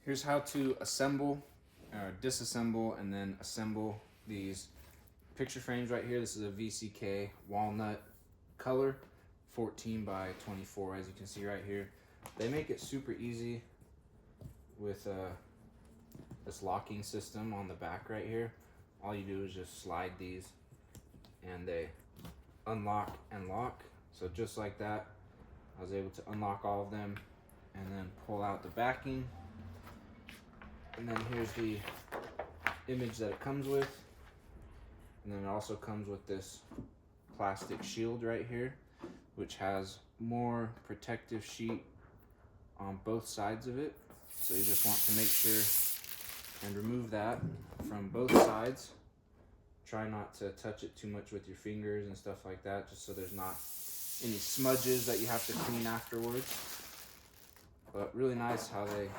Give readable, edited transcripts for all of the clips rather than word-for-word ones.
Here's how to assemble, disassemble, and then assemble these picture frames right here. This is a VCK walnut color, 14 by 24, as you can see right here. They make it super easy with this locking system on the back right here. All you do is just slide these and they unlock and lock. So just like that, I was able to unlock all of them and then pull out the backing. And then here's the image that it comes with. And then it also comes with this plastic shield right here, which has more protective sheet on both sides of it. So you just want to make sure and remove that from both sides. Try not to touch it too much with your fingers and stuff like that, just so there's not any smudges that you have to clean afterwards. But really nice how they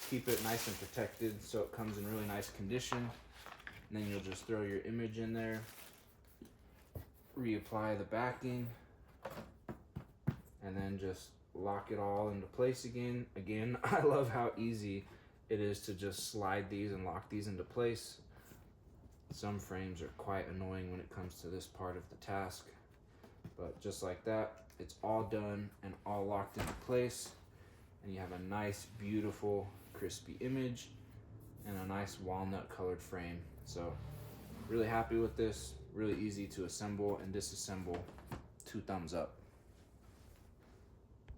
keep it nice and protected so it comes in really nice condition. And then you'll just throw your image in there, reapply the backing, and then just lock it all into place again. Again, I love how easy it is to just slide these and lock these into place. Some frames are quite annoying when it comes to this part of the task, but just like that, it's all done and all locked into place, and you have a nice, beautiful, crispy image and a nice walnut colored frame. So really happy with this, really easy to assemble and disassemble. 2 thumbs up.